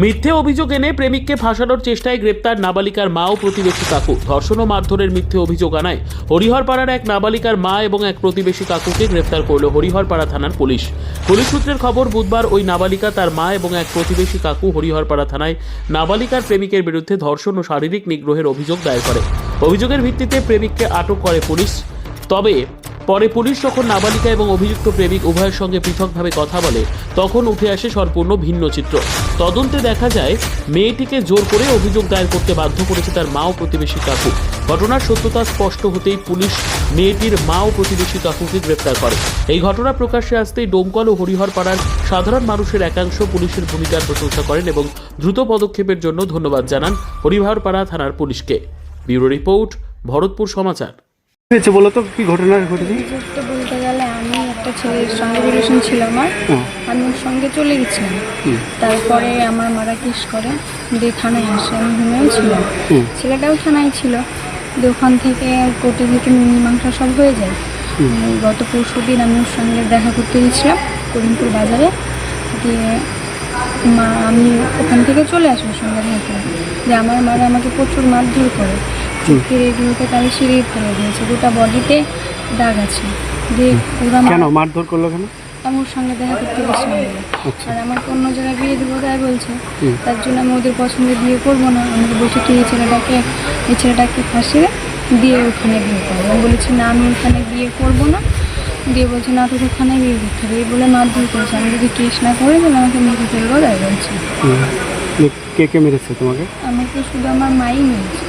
মিথ্যে অভিযোগ এনে প্রেমিককে ফাঁসানোর চেষ্টায় গ্রেপ্তার নাবালিকার মা ও প্রতিবেশী কাকু। ধর্ষণ ও মারধরের মিথ্যে অভিযোগ আনায় হরিহরপাড়ার এক নাবালিকার মা এবং এক প্রতিবেশী কাকুকে গ্রেপ্তার করল হরিহরপাড়া থানার পুলিশ। পুলিশ সূত্রের খবর, বুধবার ওই নাবালিকা, তার মা এবং এক প্রতিবেশী কাকু হরিহরপাড়া থানায় নাবালিকার প্রেমিকের বিরুদ্ধে ধর্ষণ ও শারীরিক নিগ্রহের অভিযোগ দায়ের করে। অভিযোগের ভিত্তিতে প্রেমিককে আটক করে পুলিশ। তবে পরে পুলিশ যখন নাবালিকা এবং অভিযুক্ত প্রেমিক উভয়ের সঙ্গে পৃথকভাবে কথা বলে, তখন উঠে আসে সম্পূর্ণ ভিন্ন চিত্র। তদন্তে দেখা যায়, মেয়েটিকে জোর করে অভিযোগ দায়ের করতে বাধ্য করেছে তার মা ও প্রতিবেশী কাকু। ঘটনার সত্যতা স্পষ্ট হতেই পুলিশ মেয়েটির মা ও প্রতিবেশী কাকুকে গ্রেপ্তার করে। এই ঘটনা প্রকাশ্যে আসতেই ডোমকল ও হরিহরপাড়ার সাধারণ মানুষের একাংশ পুলিশের ভূমিকার প্রশংসা করেন এবং দ্রুত পদক্ষেপের জন্য ধন্যবাদ জানান হরিহরপাড়া থানার পুলিশকে। ব্যুরো রিপোর্ট, ভরতপুর সমাচার। হয়েছে বলো তো, কি ঘটনা ঘটেছে? তো বলতে গেলে আমি একটা ছেলের সঙ্গে রিলেশন ছিল আমার, আমি ওর সঙ্গে চলে গেছিলাম। তারপরে আমার মারা কেস করে দিয়ে থানায় আসে, আমি ঘুমেও ছিলাম, ছেলেটাও থানায় ছিল। দিয়ে ওখান থেকে কোর্টে থেকে মীমাংসা সব হয়ে যায়। গত পরশু দিন আমি ওর সঙ্গে দেখা করতে গেছিলাম করিমপুর বাজারে। দিয়ে আমি ওখান থেকে চলে আসি ওর সঙ্গে দেখা করে। যে আমার মারা আমাকে প্রচুর মারধর করে, চোখের এগুলোতে তারা সিঁড়ি ফেলে দিয়েছে, গোটা বডিতে দাগ আছে। দিয়ে ওরা কেন মারধর করলো কেন? আমি ওর সঙ্গে দেখা করতে গেছিলাম বলে। আর আমাকে অন্য জায়গায় বিয়ে দেবো তাই বলছে। তার জন্য আমি ওদের পছন্দে বিয়ে করবো না। আমাকে বলছে তুই এই ছেলেটাকে ফাঁসিয়ে দিয়ে ওখানে বিয়ে করবো। আমি বলেছি না, আমি ওখানে বিয়ে করবো না। দিয়ে বলছে না, তোকে ওখানে বিয়ে করতে হবে, এই বলে মারধর করেছে। আমি যদি কেস না করে তাহলে আমাকে মেরে ফেলবো তাই বলছে। কে কে মেরেছে তোমাকে? আমাকে শুধু আমার মাই মেরেছে।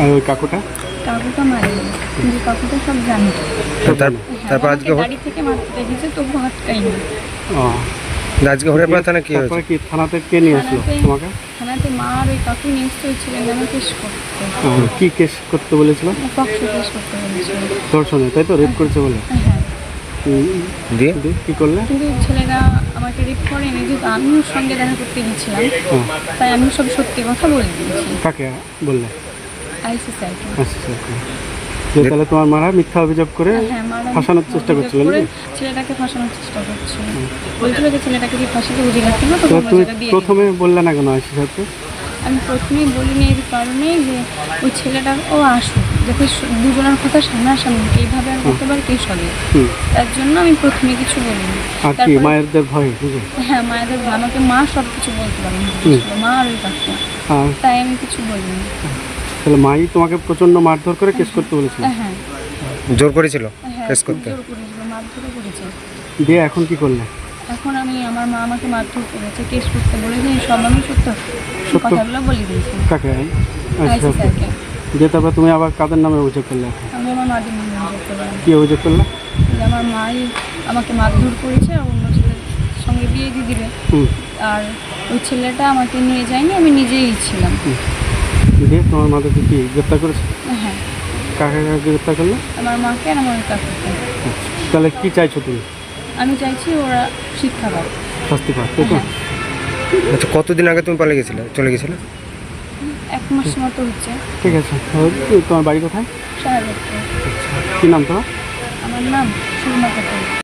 আর ওই কাকুটা? কাকুটা মারেনি, কিন্তু কাকুটা সব জানতো। তারপর আজকে গাড়ি থেকে মারতে দেখেছে, তবু হাতটাইনি। আজকে হরিহরপাড়া থানা কি হয়েছে? তারপরে কি থানাতে কে নিয়ে আসলো তোমাকে? থানাতে মা আর ওই কাকু নিয়ে এসে ছিলেন যেন কেস করতে। কি কেস করতে বলেছিল? পক্সো কেস করতে বলেছিল। ধর্ষণে, তাই তো? রেপ করেছে বলে? হ্যাঁ, দিয়ে কি করলে? কিন্তু ছেলেরা আমাকে রেপ করেনি, যেহেতু আমি ওর সঙ্গে দেখা করতে গেছিলাম তাই আমি সব সত্যি কথা বলে দিয়েছি। কাকে বললে? আইসি স্যারকে। আচ্ছা, তাহলে তোমার মারা মিথ্যা অভিযোগ করে ফাঁসানোর চেষ্টা করছিল নাকি? ছেলেটাকে ফাঁসানোর চেষ্টা করছিল, বলছিল যে ছেলেটাকে কি ফাঁসিতে বুঝে রাখতে হবে। তুমি প্রথমে বললে না কেন আইসি স্যারকে? আমি প্রথমেই বলিনি এর কারণেই যে ওই ছেলেটা আসুক, যাতে দুজনের কথা সামনাসামনি এইভাবে আর কতবার কেস হবে, তার জন্য আমি প্রথমে কিছু বলিনি। আর কি মায়েরদের ভয়? হ্যাঁ, মায়েদের ভয়। আমাকে মা সব কিছু বলতে পারে, মা আর ওই কাকু, তাই আমি কিছু বলিনি। তাহলে মাই তোমাকে প্রচন্ড মারধর করে কেস করতে বলেছিল? হ্যাঁ, জোর করেছিল কেস করতে? জোর করেছিল, মারধরও করেছে। দিয়ে এখন কি করলে? এখন আমার মা আমাকে মারধর করেছে, কেস করতে বলেছে। সব আমি সত্য কথাগুলো বলে দিয়েছি। কাকে? আইসি স্যারকে। দিয়ে তারপর তুমি আবার কাদের নামে অভিযোগ করলে? আমি আমার মাদের নামে অভিযোগ করলাম। কি অভিযোগ করলে? আমার মাই আমাকে মারধর করেছে আর অন্য ছেলের সঙ্গে বিয়ে দিয়ে দিবে। আর ওই ছেলেটা আমাকে নিয়ে যায়নি, আমি নিজেই ছিলাম। দিয়ে তোমার মাদেরকে কি গ্রেপ্তার করেছে? হ্যাঁ। কাকে গ্রেপ্তার করলে? আমার মাকে আর আমার কাকুকে। তাহলে কি চাইছো তুমি? আমি চাইছি ওরা শিক্ষা পাক, শাস্তি পাক, তাই তো? আচ্ছা, কতদিন আগে তুমি চলে গেছিলে? 1 মাস মতো হচ্ছে। ঠিক আছে। তোমার বাড়ি কোথায়? সারা রাত। কি নাম তোমার? আমার নাম সুরমা খাতুন।